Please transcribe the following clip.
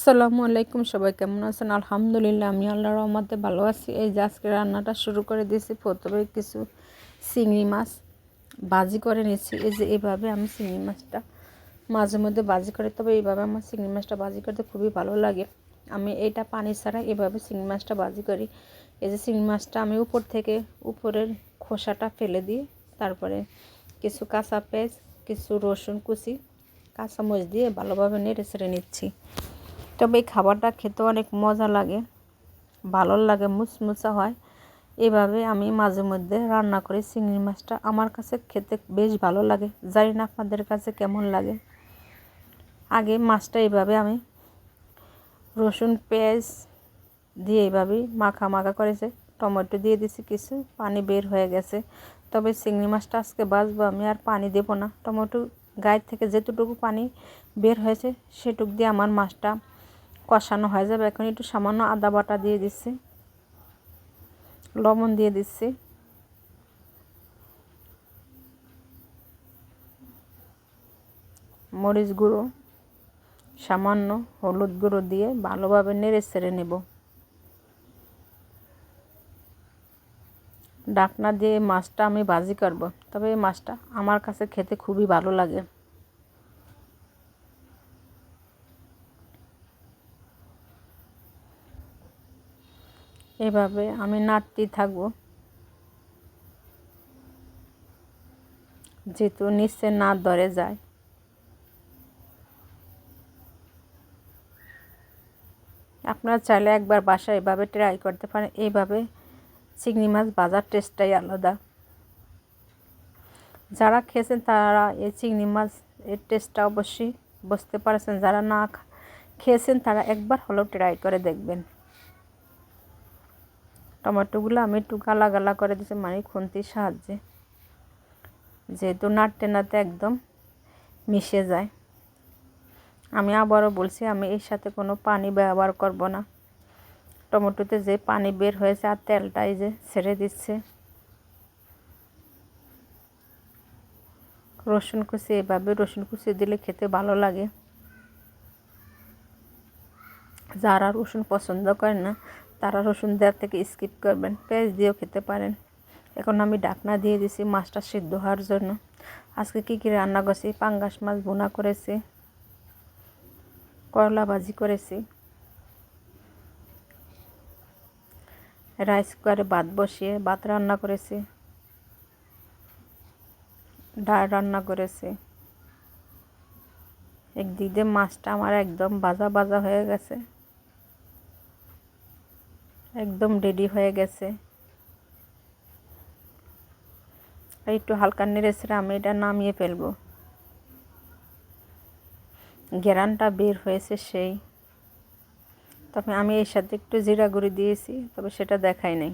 আসসালামু আলাইকুম, সবাই কেমন আছেন? আলহামদুলিল্লাহ, আমি আল্লাহর রহমতে ভালো আছি। এই যে আজকে রান্নাটা শুরু করে দিয়েছি। প্রথমে কিছু চিংড়ি মাছ ভাজি করে নিচ্ছি। এই যে এইভাবে আমি চিংড়ি মাছটা মাঝে মধ্যে ভাজি করি, তবে এইভাবে আমার চিংড়ি মাছটা ভাজি করতে খুবই ভালো লাগে। আমি এইটা পানি ছাড়া এভাবে চিংড়ি মাছটা ভাজি করি। এই যে চিংড়ি মাছটা আমি উপর থেকে উপরের খোসাটা ফেলে দিই, তারপরে কিছু কাঁচা পেঁয়াজ, কিছু রসুন কুচি, কাঁচামরিচ দিয়ে ভালোভাবে নেড়ে ছেড়ে নিচ্ছি। তবে এই খাবারটা খেতে অনেক মজা লাগে, ভালো লাগে, মুচমুচা হয়। এভাবে আমি মাঝে মধ্যে রান্না করি। চিংড়ি মাছটা আমার কাছে খেতে বেশ ভালো লাগে, জানি না আপনাদের কাছে কেমন লাগে। আগে মাছটা এইভাবে আমি রসুন পেঁয়াজ দিয়ে এইভাবেই মাখা মাখা করেছে, টমেটো দিয়ে দিছি, কিছু পানি বের হয়ে গেছে। তবে চিংড়ি মাছটা আজকে ভাজবো, আমি আর পানি দেবো না। টমেটো গায়ে থেকে যেটুকু পানি বের হয়েছে সেটুক দিয়ে আমার মাছটা কষানো হয়ে যাবে। এখন একটু সামান্য আদা বাটা দিয়ে দিচ্ছি, লবণ দিয়ে দিচ্ছি, মরিচ গুঁড়ো, সামান্য হলুদ গুঁড়ো দিয়ে ভালোভাবে নেড়ে ছেড়ে নেব। ঢাকনা দিয়ে মাছটা আমি ভাজি করব। তবে এই মাছটা আমার কাছে খেতে খুবই ভালো লাগে। এভাবে আমি নাড়তেই থাকবো, যেহেতু নিচে না ধরে যায়। আপনারা চাইলে একবার বাসায় এভাবে ট্রাই করতে পারেন। এইভাবে চিংড়ি মাছ ভাজার টেস্টটাই আলাদা। যারা খেয়েছেন তারা এই চিংড়ি মাছ এর টেস্টটা অবশ্যই বুঝতে পারছেন। যারা না খেয়েছেন তারা একবার হলেও ট্রাই করে দেখবেন। টমেটোগুলো আমি একটু গালা গালা করে দিচ্ছি, মানে খুন্তির সাহায্যে, যেহেতু নাড়তে নাড়তে একদম মিশে যায়। আমি আবারও বলছি, আমি এর সাথে কোনো পানি ব্যবহার করব না। টমেটোতে যে পানি বের হয়েছে আর তেলটাই যে ছেড়ে দিচ্ছে। রসুন কুচি, এভাবে রসুন কুচি দিলে খেতে ভালো লাগে। যারা রসুন পছন্দ করেন না তারা রসুন দেওয়া থেকে স্কিপ করবেন, পেঁয়াজ দিয়েও খেতে পারেন। এখন আমি ঢাকনা দিয়ে দিছি মাছটা সিদ্ধ হওয়ার জন্য। আজকে কী কী রান্না করছি: পাঙ্গাস মাছ ভুনা করেছি, করলা ভাজি করেছি, রাইস কুকারে ভাত বসিয়ে ভাত রান্না করেছি, ডাল রান্না করেছি। একদিক দিয়ে মাছটা আমার একদম ভাজা ভাজা হয়ে গেছে, একদম রেডি হয়ে গেছে। আর একটু হালকা নেড়ে ছেড়ে আমি এটা নামিয়ে ফেলবো। ঘ্রাণটা বের হয়েছে সেই। তবে আমি এর সাথে একটু জিরা গুঁড়ি দিয়েছি, তবে সেটা দেখাই নাই।